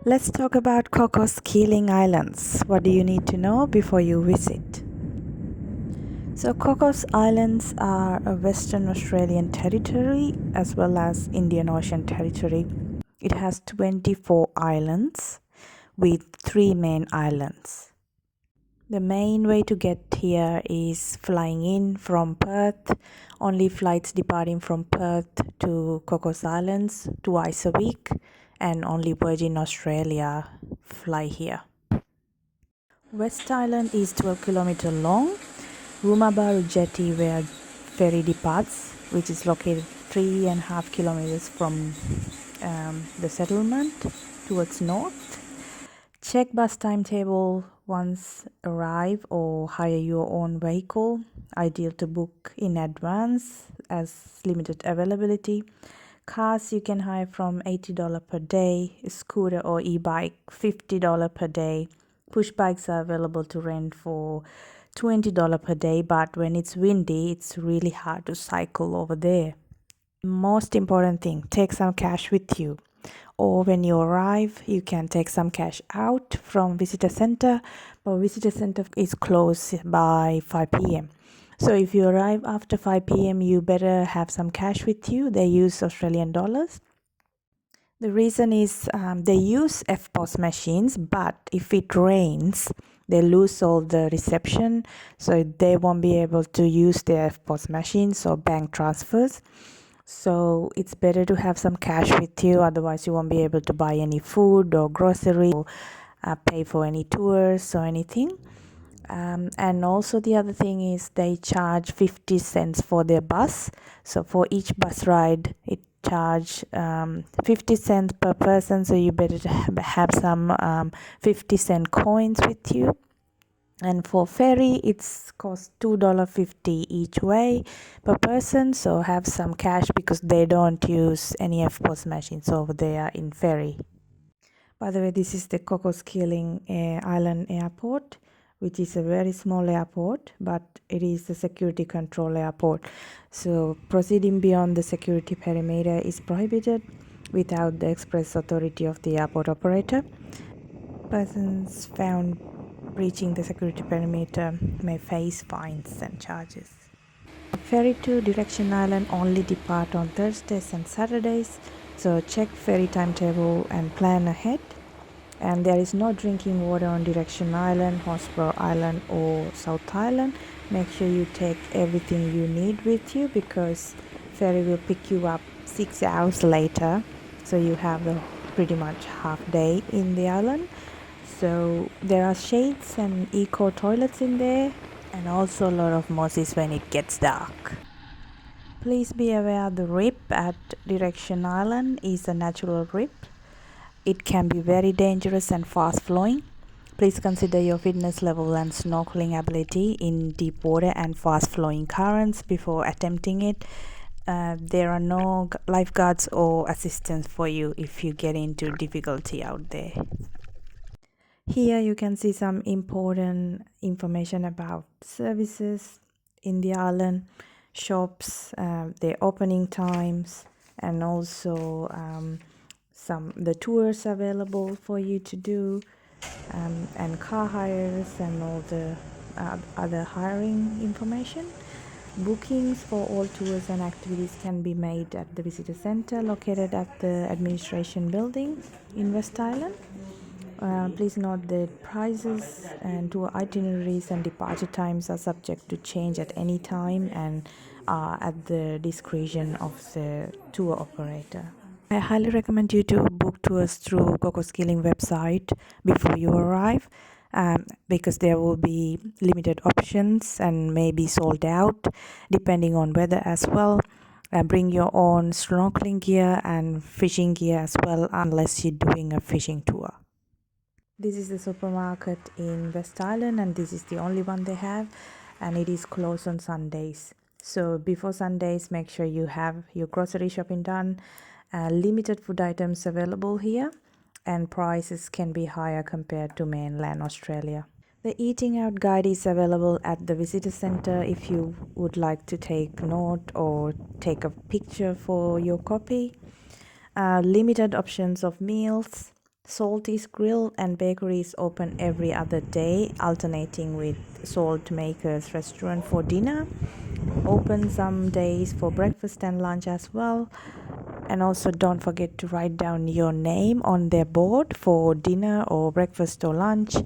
Let's talk about Cocos Keeling Islands. What do you need to know before you visit? So, Cocos Islands are a Western Australian territory as well as Indian Ocean territory. It has 24 islands with 3 main islands. The main way to get here is flying in from Perth. Only flights departing from Perth to Cocos Islands twice a week, and only Virgin Australia fly here. West Island is 12 kilometers long. Rumabaru Jetty, where ferry departs, which is located 3.5 kilometers from the settlement towards north. Check bus timetable once arrive or hire your own vehicle. Ideal to book in advance as limited availability. Cars you can hire from $80 per day. Scooter or e-bike $50 per day. Push bikes are available to rent for $20 per day, but when it's windy, it's really hard to cycle over there. Most important thing, take some cash with you, or when you arrive you can take some cash out from visitor center, but visitor center is closed by 5 p.m. So if you arrive after 5 p.m. you better have some cash with you. They use Australian dollars. The reason is they use FPOS machines, but if it rains they lose all the reception, so they won't be able to use their FPOS machines or bank transfers. So it's better to have some cash with you, otherwise you won't be able to buy any food or grocery or pay for any tours or anything. And also the other thing is they charge 50 cents for their bus. So for each bus ride it charge 50 cents per person, so you better have some 50-cent coins with you. And for ferry it's cost $2.50 each way per person, so have some cash because they don't use any FPOS machines over there in ferry. By the way, this is the Cocos Keeling Island Airport, which is a very small airport, but it is a security control airport. So proceeding beyond the security perimeter is prohibited without the express authority of the airport operator. Persons found breaching the security perimeter may face fines and charges. Ferry to Direction Island only depart on Thursdays and Saturdays, so check ferry timetable and plan ahead. And there is no drinking water on Direction Island, Horsburgh Island or South Island. Make sure you take everything you need with you because ferry will pick you up 6 hours later, so you have a pretty much half day in the island. So there are shades and eco toilets in there, and also a lot of mosses when it gets dark. Please be aware the rip at Direction Island is a natural rip. It can be very dangerous and fast flowing. Please consider your fitness level and snorkeling ability in deep water and fast flowing currents before attempting it. There are no lifeguards or assistance for you if you get into difficulty out there. Here you can see some important information about services in the island, shops, their opening times, and also the tours available for you to do, and car hires and all the other hiring information. Bookings for all tours and activities can be made at the visitor center located at the administration building in West Island. Please note that prices and tour itineraries and departure times are subject to change at any time and are at the discretion of the tour operator. I highly recommend you to book tours through Cocos Keeling website before you arrive, because there will be limited options and may be sold out depending on weather as well. Bring your own snorkeling gear and fishing gear as well, unless you're doing a fishing tour. This is the supermarket in West Island, and this is the only one they have, and it is closed on Sundays. So before Sundays, make sure you have your grocery shopping done. Limited food items available here, and prices can be higher compared to mainland Australia. The eating out guide is available at the visitor center if you would like to take note or take a picture for your copy. Limited options of meals. Salty's Grill and Bakery is open every other day, alternating with Salt Maker's restaurant for dinner. Open some days for breakfast and lunch as well. And also don't forget to write down your name on their board for dinner or breakfast or lunch.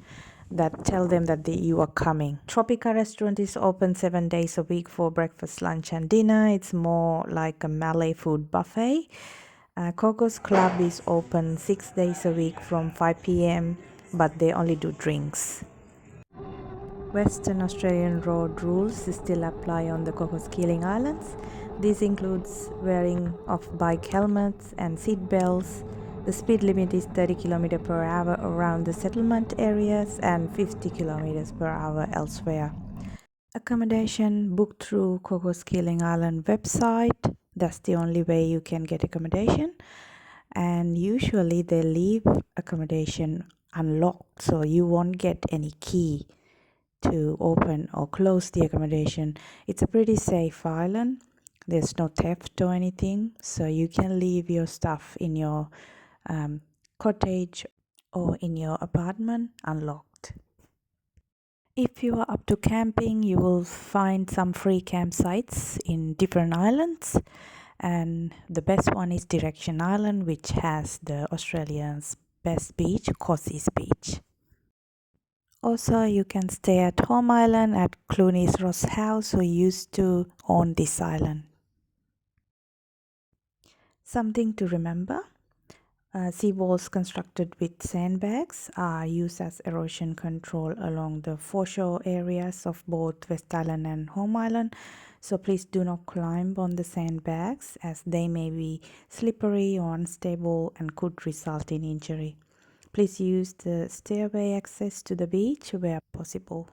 That tell them that you are coming. Tropica restaurant is open 7 days a week for breakfast, lunch and dinner. It's more like a Malay food buffet. Cocos Club is open 6 days a week from 5 p.m. but they only do drinks. Western Australian road rules still apply on the Cocos Keeling Islands. This includes wearing of bike helmets and seat belts. The speed limit is 30 km per hour around the settlement areas and 50 km per hour elsewhere. Accommodation booked through Cocos Keeling Island website. That's the only way you can get accommodation. And usually they leave accommodation unlocked, so you won't get any key to open or close the accommodation. It's a pretty safe island. There's no theft or anything, so you can leave your stuff in your cottage or in your apartment unlocked. If you are up to camping, you will find some free campsites in different islands, and the best one is Direction Island, which has the Australian's best beach, Cocos Beach. Also, you can stay at Home Island at Clooney's Ross House, who used to own this island. Something to remember. Seawalls constructed with sandbags are used as erosion control along the foreshore areas of both West Island and Home Island. So please do not climb on the sandbags as they may be slippery or unstable and could result in injury. Please use the stairway access to the beach where possible.